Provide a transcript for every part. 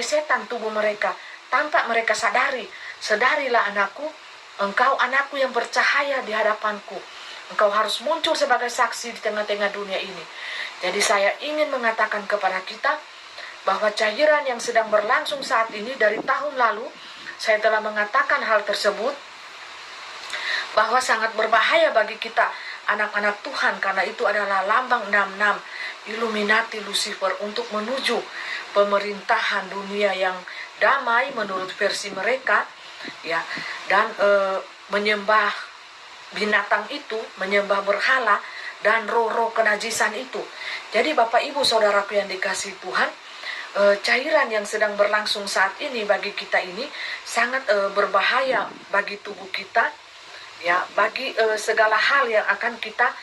setan tubuh mereka tanpa mereka sadari. Sadarilah anakku, engkau anakku yang bercahaya di hadapanku. Engkau harus muncul sebagai saksi di tengah-tengah dunia ini. Jadi saya ingin mengatakan kepada kita bahwa cairan yang sedang berlangsung saat ini dari tahun lalu, saya telah mengatakan hal tersebut, bahwa sangat berbahaya bagi kita anak-anak Tuhan, karena itu adalah lambang 66 Illuminati Lucifer untuk menuju pemerintahan dunia yang damai menurut versi mereka, ya, dan menyembah binatang itu, menyembah berhala dan roh-roh kenajisan itu. Jadi Bapak Ibu Saudaraku yang dikasihi Tuhan, cairan yang sedang berlangsung saat ini bagi kita ini sangat berbahaya bagi tubuh kita, ya, bagi segala hal yang akan kita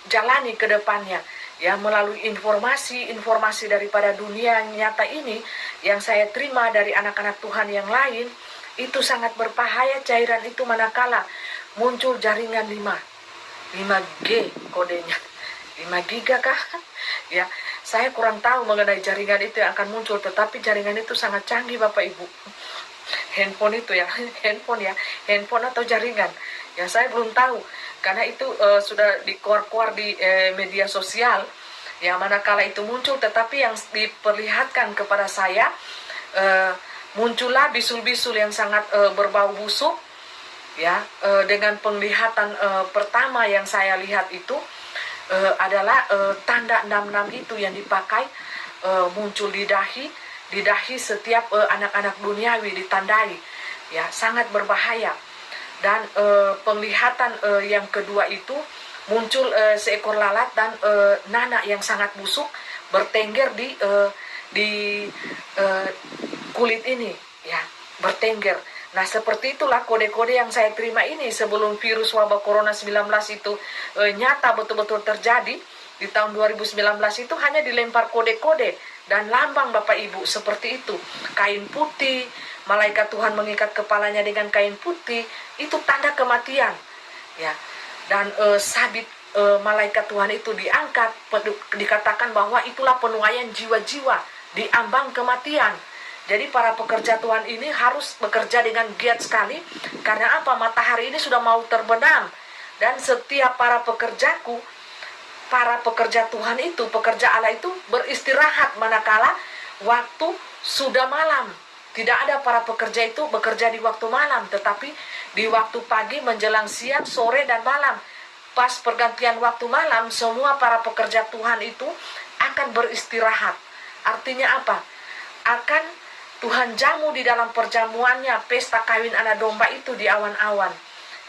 jalani ke depannya, ya, melalui informasi daripada dunia nyata ini yang saya terima dari anak-anak Tuhan yang lain. Itu sangat berbahaya cairan itu manakala muncul jaringan 5G kodenya, 5 giga kah? Ya, saya kurang tahu mengenai jaringan itu yang akan muncul, tetapi jaringan itu sangat canggih Bapak Ibu. Handphone itu ya, handphone atau jaringan, ya saya belum tahu, karena itu sudah dikeluar di media sosial, ya, manakala itu muncul. Tetapi yang diperlihatkan kepada saya, muncullah bisul-bisul yang sangat berbau busuk, ya, dengan penglihatan pertama yang saya lihat itu adalah tanda 66 itu yang dipakai, muncul di dahi setiap anak-anak duniawi ditandai, ya, sangat berbahaya. Dan penglihatan yang kedua itu muncul seekor lalat dan nanak yang sangat busuk bertengger di kulit ini, ya, bertengger. Nah, seperti itulah kode-kode yang saya terima ini sebelum virus wabah corona 19 itu nyata betul-betul terjadi. Di tahun 2019 itu hanya dilempar kode-kode dan lambang Bapak Ibu seperti itu. Kain putih, malaikat Tuhan mengikat kepalanya dengan kain putih, itu tanda kematian, ya. Dan sabit malaikat Tuhan itu diangkat, dikatakan bahwa itulah penuaian jiwa-jiwa di ambang kematian. Jadi para pekerja Tuhan ini harus bekerja dengan giat sekali. Karena apa? Matahari ini sudah mau terbenam. Dan setiap para pekerja Tuhan itu, pekerja Allah itu beristirahat manakala waktu sudah malam. Tidak ada para pekerja itu bekerja di waktu malam, tetapi di waktu pagi menjelang siang, sore, dan malam. Pas pergantian waktu malam, semua para pekerja Tuhan itu akan beristirahat. Artinya apa? Akan Tuhan jamu di dalam perjamuannya, pesta kawin anak domba itu di awan-awan.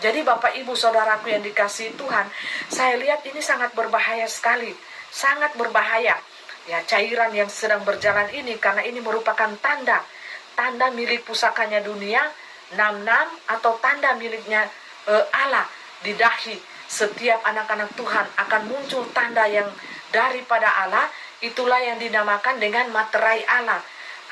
Jadi Bapak Ibu Saudaraku yang dikasihi Tuhan, saya lihat ini sangat berbahaya sekali, sangat berbahaya. Ya, cairan yang sedang berjalan ini, karena ini merupakan tanda milik pusakanya dunia, 66, atau tanda miliknya Allah di dahi. Setiap anak-anak Tuhan akan muncul tanda yang daripada Allah, itulah yang dinamakan dengan materai Allah.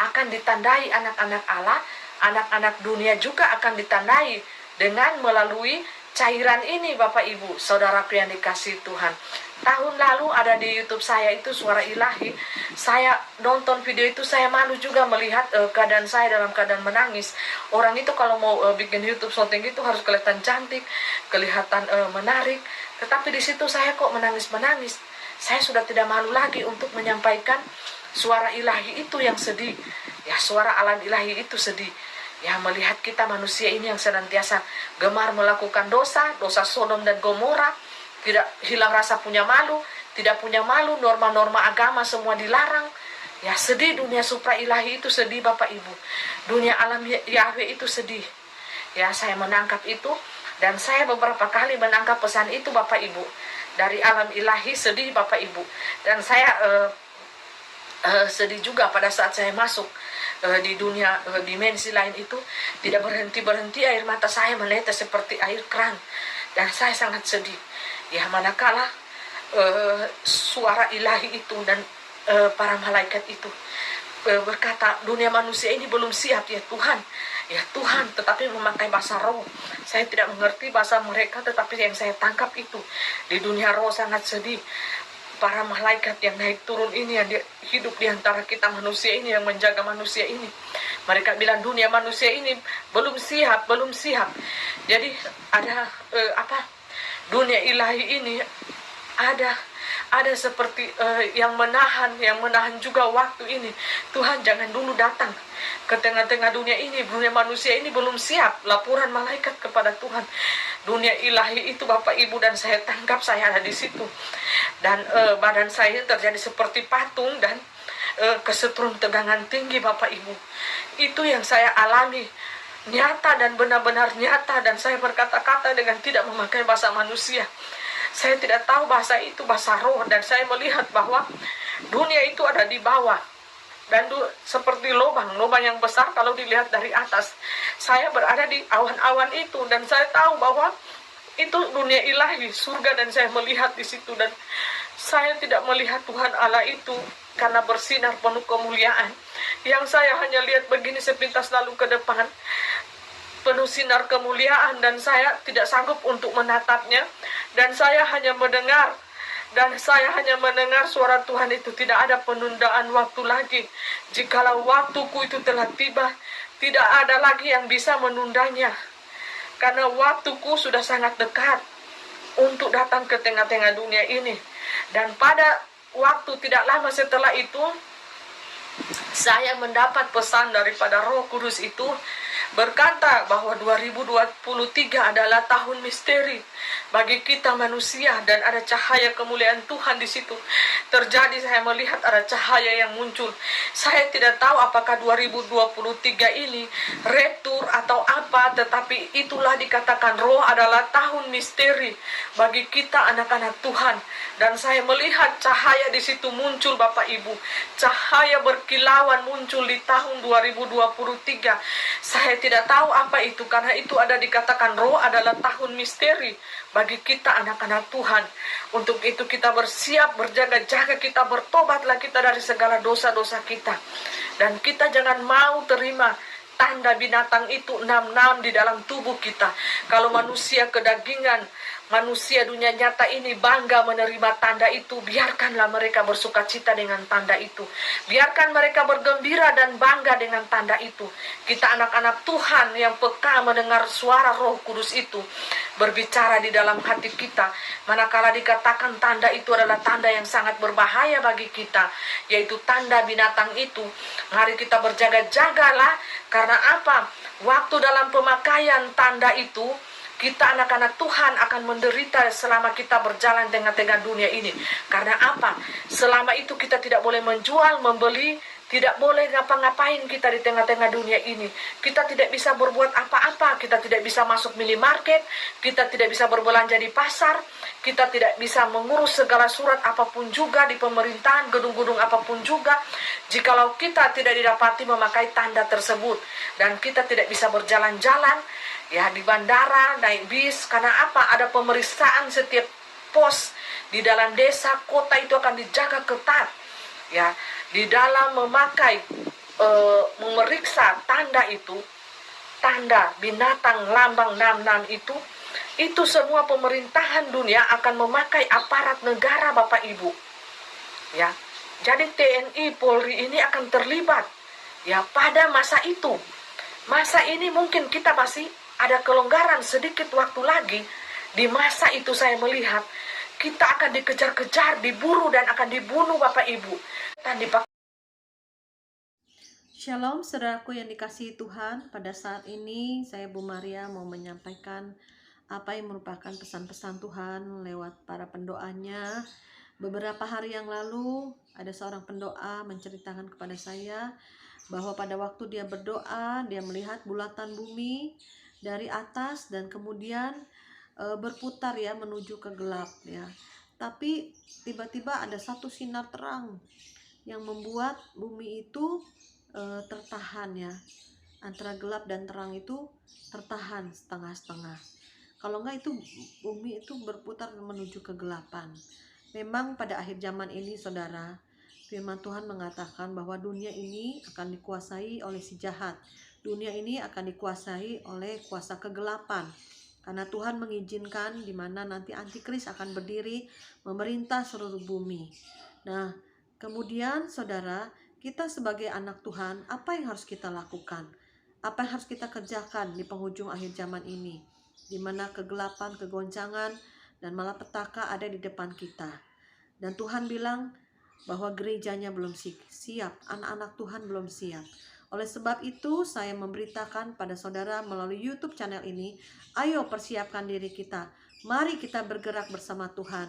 Akan ditandai anak-anak Allah, anak-anak dunia juga akan ditandai dengan melalui cairan ini Bapak Ibu Saudaraku yang dikasihi Tuhan. Tahun lalu ada di YouTube saya itu Suara Ilahi. Saya nonton video itu, saya malu juga melihat keadaan saya dalam keadaan menangis. Orang itu kalau mau bikin YouTube syuting itu harus kelihatan cantik, kelihatan menarik. Tetapi di situ saya kok menangis-menangis. Saya sudah tidak malu lagi untuk menyampaikan suara ilahi itu yang sedih. Ya, suara alam ilahi itu sedih. Ya, melihat kita manusia ini yang senantiasa gemar melakukan dosa Sodom dan Gomora, tidak hilang rasa punya malu, tidak punya malu, norma-norma agama semua dilarang. Ya, sedih dunia supra ilahi itu sedih Bapak Ibu. Dunia alam Yahweh itu sedih. Ya, saya menangkap itu, dan saya beberapa kali menangkap pesan itu Bapak Ibu. Dari alam ilahi sedih Bapak Ibu. Dan saya sedih juga pada saat saya masuk di dunia dimensi lain itu, tidak berhenti air mata saya menetes seperti air keran, dan saya sangat sedih. Ya, manakala suara ilahi itu dan para malaikat itu berkata, dunia manusia ini belum siap ya Tuhan, ya Tuhan, tetapi memakai bahasa roh. Saya tidak mengerti bahasa mereka, tetapi yang saya tangkap itu di dunia roh sangat sedih. para malaikat yang naik turun ini yang hidup di antara kita manusia ini, yang menjaga manusia ini. Mereka bilang dunia manusia ini belum siap, belum siap. Jadi ada dunia ilahi ini ada seperti yang menahan juga waktu ini. Tuhan jangan dulu datang ke tengah-tengah dunia ini. Dunia manusia ini belum siap. Laporan malaikat kepada Tuhan. Dunia ilahi itu Bapak Ibu, dan saya tangkap saya ada di situ. Dan badan saya terjadi seperti patung dan kesetrum tegangan tinggi Bapak Ibu. Itu yang saya alami, nyata dan benar-benar nyata, dan saya berkata-kata dengan tidak memakai bahasa manusia. Saya tidak tahu bahasa itu, bahasa roh, dan saya melihat bahwa dunia itu ada di bawah. Dan seperti lubang yang besar kalau dilihat dari atas. Saya berada di awan-awan itu, dan saya tahu bahwa itu dunia ilahi, surga, dan saya melihat di situ. Dan saya tidak melihat Tuhan Allah itu karena bersinar penuh kemuliaan. Yang saya hanya lihat begini sepintas lalu ke depan, penuh sinar kemuliaan, dan saya tidak sanggup untuk menatapnya. Dan saya hanya mendengar, suara Tuhan itu, tidak ada penundaan waktu lagi. Jikalau waktuku itu telah tiba, tidak ada lagi yang bisa menundanya. Karena waktuku sudah sangat dekat untuk datang ke tengah-tengah dunia ini. Dan pada waktu tidak lama setelah itu, saya mendapat pesan daripada Roh Kudus itu berkata bahwa 2023 adalah tahun misteri bagi kita manusia, dan ada cahaya kemuliaan Tuhan di situ terjadi. Saya melihat ada cahaya yang muncul. Saya tidak tahu apakah 2023 ini retur atau apa, tetapi itulah dikatakan Roh adalah tahun misteri bagi kita anak-anak Tuhan. Dan saya melihat cahaya di situ muncul Bapak Ibu. Cahaya berkilauan muncul di tahun 2023. Saya tidak tahu apa itu, karena itu ada dikatakan Roh adalah tahun misteri bagi kita anak-anak Tuhan. Untuk itu kita bersiap, berjaga-jaga, kita bertobatlah kita dari segala dosa-dosa kita. Dan kita jangan mau terima tanda binatang itu 66 di dalam tubuh kita. Kalau manusia kedagingan, manusia dunia nyata ini bangga menerima tanda itu, biarkanlah mereka bersuka cita dengan tanda itu. Biarkan mereka bergembira dan bangga dengan tanda itu. Kita anak-anak Tuhan yang peka mendengar suara Roh Kudus itu berbicara di dalam hati kita. Manakala dikatakan tanda itu adalah tanda yang sangat berbahaya bagi kita, yaitu tanda binatang itu. Mari kita berjaga-jagalah. Karena apa? Waktu dalam pemakaian tanda itu, kita anak-anak Tuhan akan menderita selama kita berjalan tengah-tengah dunia ini. Karena apa? Selama itu kita tidak boleh menjual, membeli, tidak boleh ngapa-ngapain kita di tengah-tengah dunia ini. Kita tidak bisa berbuat apa-apa, kita tidak bisa masuk minimarket, kita tidak bisa berbelanja di pasar, kita tidak bisa mengurus segala surat apapun juga di pemerintahan, gedung-gedung apapun juga, jikalau kita tidak didapati memakai tanda tersebut. Dan kita tidak bisa berjalan-jalan ya di bandara, naik bis. Karena apa? Ada pemeriksaan setiap pos di dalam desa, kota itu akan dijaga ketat. Ya, di dalam memakai memeriksa tanda itu, tanda binatang lambang 66 itu semua pemerintahan dunia akan memakai aparat negara Bapak Ibu. Ya. Jadi TNI Polri ini akan terlibat ya pada masa itu. Masa ini mungkin kita masih ada kelonggaran sedikit waktu lagi. Di masa itu saya melihat kita akan dikejar-kejar, diburu, dan akan dibunuh Bapak Ibu. Shalom saudaraku yang dikasihi Tuhan. Pada saat ini saya Bu Maria mau menyampaikan apa yang merupakan pesan-pesan Tuhan lewat para pendoanya. Beberapa hari yang lalu ada seorang pendoa menceritakan kepada saya bahwa pada waktu dia berdoa, dia melihat bulatan bumi dari atas dan kemudian berputar ya menuju ke gelap ya. Tapi tiba-tiba ada satu sinar terang yang membuat bumi itu tertahan ya. Antara gelap dan terang itu tertahan setengah-setengah. Kalau enggak itu bumi itu berputar menuju kegelapan. Memang pada akhir zaman ini saudara, firman Tuhan mengatakan bahwa dunia ini akan dikuasai oleh si jahat. Dunia ini akan dikuasai oleh kuasa kegelapan. Karena Tuhan mengizinkan di mana nanti antikris akan berdiri memerintah seluruh bumi. Nah, kemudian saudara, kita sebagai anak Tuhan, apa yang harus kita lakukan? Apa yang harus kita kerjakan di penghujung akhir zaman ini? Di mana kegelapan, kegoncangan, dan malapetaka ada di depan kita. Dan Tuhan bilang bahwa gerejanya belum siap, anak-anak Tuhan belum siap. Oleh sebab itu, saya memberitakan pada saudara melalui YouTube channel ini, ayo persiapkan diri kita. Mari kita bergerak bersama Tuhan.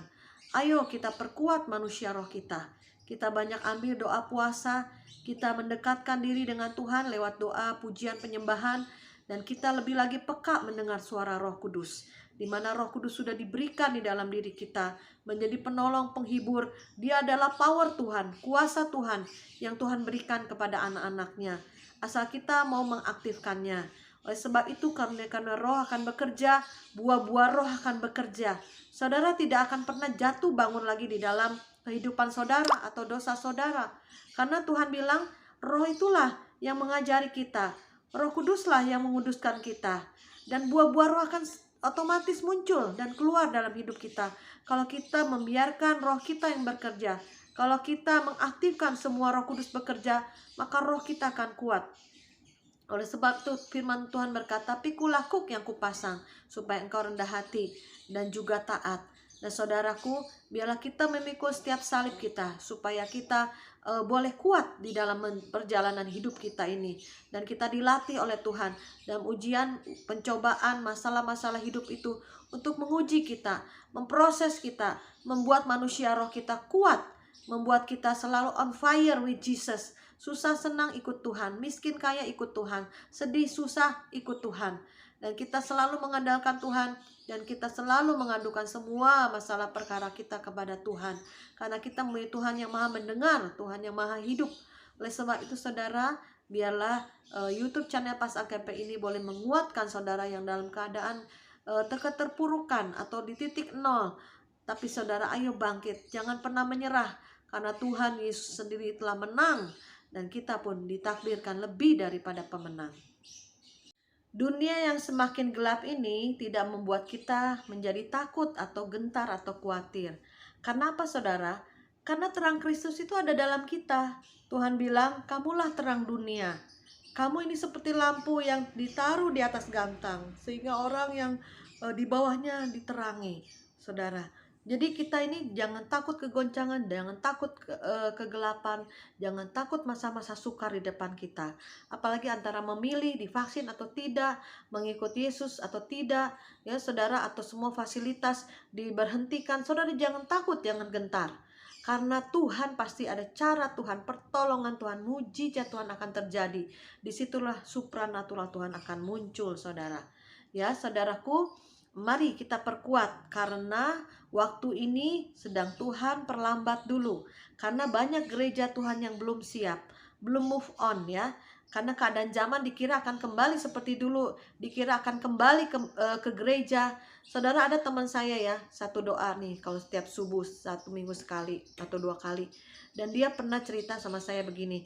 Ayo kita perkuat manusia roh kita. Kita banyak ambil doa puasa, kita mendekatkan diri dengan Tuhan lewat doa, pujian, penyembahan, dan kita lebih lagi peka mendengar suara Roh Kudus, di mana Roh Kudus sudah diberikan di dalam diri kita, menjadi penolong, penghibur. Dia adalah power Tuhan, kuasa Tuhan yang Tuhan berikan kepada anak-anaknya. Asal kita mau mengaktifkannya. Oleh sebab itu, karena roh akan bekerja, buah-buah roh akan bekerja. Saudara tidak akan pernah jatuh bangun lagi di dalam kehidupan saudara atau dosa saudara. Karena Tuhan bilang, roh itulah yang mengajari kita. Roh Kuduslah yang menguduskan kita. Dan buah-buah roh akan otomatis muncul dan keluar dalam hidup kita. Kalau kita membiarkan roh kita yang bekerja, kalau kita mengaktifkan semua Roh Kudus bekerja, maka roh kita akan kuat. Oleh sebab itu firman Tuhan berkata, pikulah kuk yang kupasang, supaya engkau rendah hati dan juga taat. Dan saudaraku, biarlah kita memikul setiap salib kita, supaya kita boleh kuat di dalam perjalanan hidup kita ini. Dan kita dilatih oleh Tuhan dalam ujian, pencobaan, masalah-masalah hidup itu untuk menguji kita, memproses kita, membuat manusia roh kita kuat, membuat kita selalu on fire with Jesus. Susah senang ikut Tuhan, miskin kaya ikut Tuhan, sedih susah ikut Tuhan. Dan kita selalu mengandalkan Tuhan, dan kita selalu mengadukan semua masalah perkara kita kepada Tuhan. Karena kita mempunyai Tuhan yang maha mendengar, Tuhan yang maha hidup. Oleh sebab itu saudara, biarlah YouTube channel Pas AKP ini boleh menguatkan saudara yang dalam keadaan keterpurukan atau di titik nol. Tapi saudara, ayo bangkit, jangan pernah menyerah. Karena Tuhan Yesus sendiri telah menang, dan kita pun ditakdirkan lebih daripada pemenang. Dunia yang semakin gelap ini tidak membuat kita menjadi takut atau gentar atau khawatir. Karena apa saudara? Karena terang Kristus itu ada dalam kita. Tuhan bilang, kamulah terang dunia. Kamu ini seperti lampu yang ditaruh di atas gantang, sehingga orang yang di bawahnya diterangi, saudara. Jadi kita ini jangan takut kegoncangan, jangan takut kegelapan, jangan takut masa-masa sukar di depan kita. Apalagi antara memilih divaksin atau tidak, mengikuti Yesus atau tidak, ya saudara, atau semua fasilitas diberhentikan. Saudara jangan takut, jangan gentar. Karena Tuhan pasti ada cara Tuhan, pertolongan Tuhan, mujizat Tuhan akan terjadi. Disitulah supranatural Tuhan akan muncul, saudara. Ya, saudaraku, mari kita perkuat, karena waktu ini sedang Tuhan perlambat dulu. Karena banyak gereja Tuhan yang belum siap, belum move on ya. Karena keadaan zaman dikira akan kembali seperti dulu, dikira akan kembali ke gereja. Saudara, ada teman saya ya, satu doa nih kalau setiap subuh 1 minggu sekali atau 2 kali. Dan dia pernah cerita sama saya begini,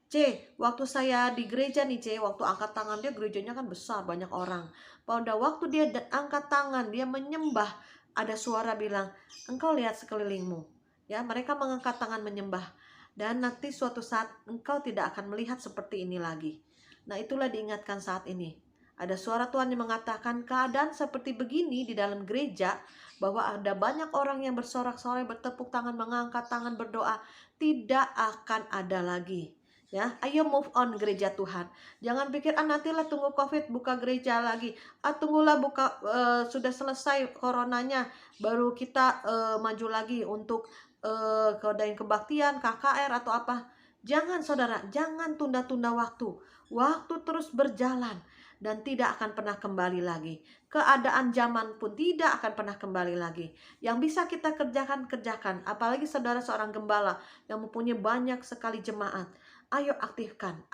C, waktu saya di gereja nih C, waktu angkat tangan, dia gerejanya kan besar, banyak orang. Pada waktu dia angkat tangan, dia menyembah, ada suara bilang, engkau lihat sekelilingmu. Ya, mereka mengangkat tangan menyembah. Dan nanti suatu saat engkau tidak akan melihat seperti ini lagi. Nah, itulah diingatkan saat ini. Ada suara Tuhan yang mengatakan keadaan seperti begini di dalam gereja, bahwa ada banyak orang yang bersorak-sorai, bertepuk tangan, mengangkat tangan, berdoa, tidak akan ada lagi. Ya, ayo move on gereja Tuhan. Jangan pikir nantilah tunggu COVID buka gereja lagi. Tunggulah buka sudah selesai coronanya baru kita maju lagi untuk kodain kebaktian, KKR atau apa. Jangan saudara, jangan tunda-tunda waktu. Waktu terus berjalan dan tidak akan pernah kembali lagi. Keadaan zaman pun tidak akan pernah kembali lagi. Yang bisa kita kerjakan, kerjakan. Apalagi saudara seorang gembala yang mempunyai banyak sekali jemaat. Ayo aktifkan,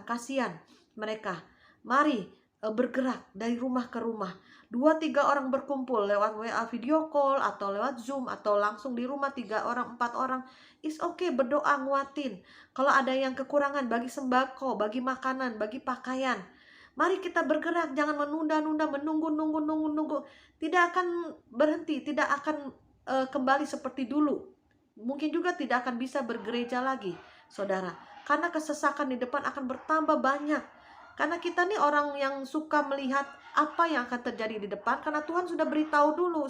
kasihan mereka. Mari bergerak dari rumah ke rumah. 2-3 orang berkumpul lewat WA video call atau lewat Zoom atau langsung di rumah 3 orang, 4 orang. It's okay, berdoa nguatin. Kalau ada yang kekurangan, bagi sembako, bagi makanan, bagi pakaian. Mari kita bergerak, jangan menunda-nunda, menunggu. Tidak akan berhenti, tidak akan kembali seperti dulu. Mungkin juga tidak akan bisa bergereja lagi, saudara. Karena kesesakan di depan akan bertambah banyak. Karena kita nih orang yang suka melihat apa yang akan terjadi di depan, karena Tuhan sudah beritahu dulu.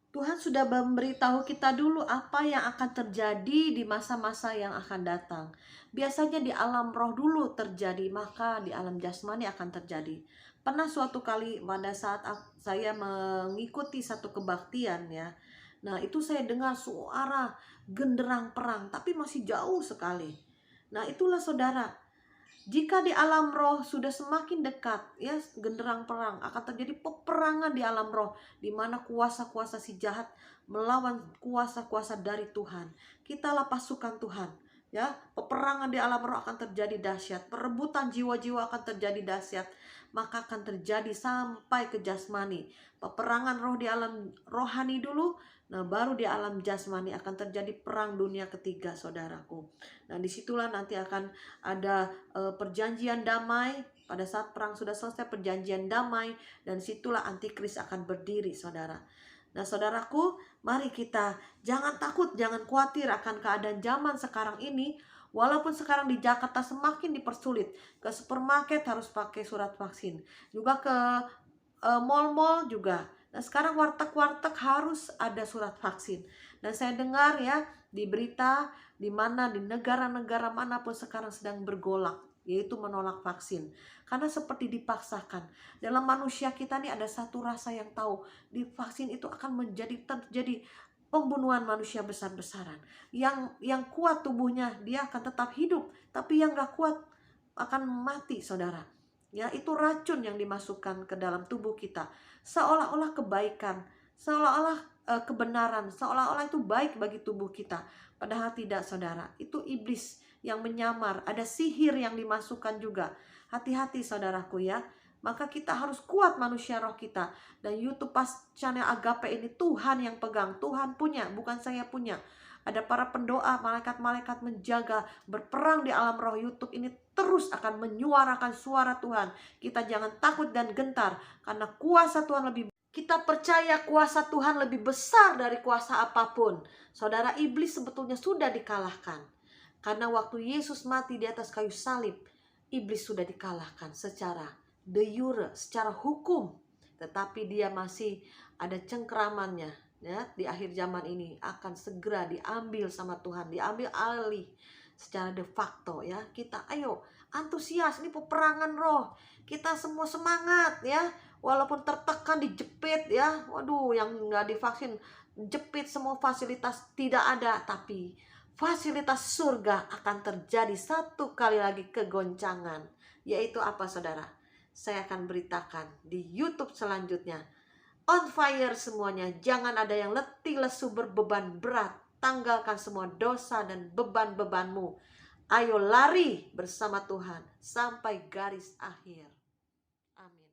Tuhan sudah memberitahu kita dulu apa yang akan terjadi di masa-masa yang akan datang. Biasanya di alam roh dulu terjadi, maka di alam jasmani akan terjadi. Pernah suatu kali pada saat saya mengikuti satu kebaktian ya. Nah, itu saya dengar suara genderang perang, tapi masih jauh sekali. Nah, itulah saudara, jika di alam roh sudah semakin dekat, ya, genderang perang, akan terjadi peperangan di alam roh, di mana kuasa-kuasa si jahat melawan kuasa-kuasa dari Tuhan. Kitalah pasukan Tuhan, ya. Peperangan di alam roh akan terjadi dahsyat, perebutan jiwa-jiwa akan terjadi dahsyat, maka akan terjadi sampai ke jasmani. Peperangan roh di alam rohani dulu, nah baru di alam jasmani akan terjadi perang dunia ketiga, saudaraku. Nah, disitulah nanti akan ada perjanjian damai. Pada saat perang sudah selesai, perjanjian damai, dan situlah antikris akan berdiri, saudara. Nah, saudaraku, mari kita jangan takut, jangan khawatir akan keadaan zaman sekarang ini. Walaupun sekarang di Jakarta semakin dipersulit, ke supermarket harus pakai surat vaksin, juga ke mall-mall juga. Nah, sekarang warteg-warteg harus ada surat vaksin. Dan saya dengar ya di berita, di mana di negara-negara manapun sekarang sedang bergolak, yaitu menolak vaksin. Karena seperti dipaksakan. Dalam manusia kita nih ada satu rasa yang tahu, di vaksin itu akan terjadi pembunuhan manusia besar-besaran. Yang kuat tubuhnya dia akan tetap hidup, tapi yang gak kuat akan mati, saudara. Ya, itu racun yang dimasukkan ke dalam tubuh kita. Seolah-olah kebaikan, seolah-olah kebenaran, seolah-olah itu baik bagi tubuh kita. Padahal tidak, saudara. Itu iblis yang menyamar, ada sihir yang dimasukkan juga. Hati-hati, saudaraku ya. Maka kita harus kuat manusia roh kita. Dan YouTube channel Agape ini Tuhan yang pegang, Tuhan punya, bukan saya punya. Ada para pendoa, malaikat-malaikat menjaga, berperang di alam roh. YouTube ini terus akan menyuarakan suara Tuhan. Kita jangan takut dan gentar, karena kuasa Tuhan lebih. Kita percaya kuasa Tuhan lebih besar dari kuasa apapun. Saudara, iblis sebetulnya sudah dikalahkan. Karena waktu Yesus mati di atas kayu salib, iblis sudah dikalahkan secara de jure, secara hukum. Tetapi dia masih ada cengkeramannya, ya. Di akhir zaman ini akan segera diambil sama Tuhan, diambil alih secara de facto, ya. Kita ayo antusias, ini peperangan roh. Kita semua semangat, ya. Walaupun tertekan, dijepit, ya. Waduh, yang nggak divaksin jepit, semua fasilitas tidak ada, tapi fasilitas surga akan terjadi satu kali lagi kegoncangan. Yaitu apa, saudara? Saya akan beritakan di YouTube selanjutnya. On fire semuanya, jangan ada yang letih lesu berbeban berat. Tanggalkan semua dosa dan beban-bebanmu. Ayo lari bersama Tuhan sampai garis akhir. Amin.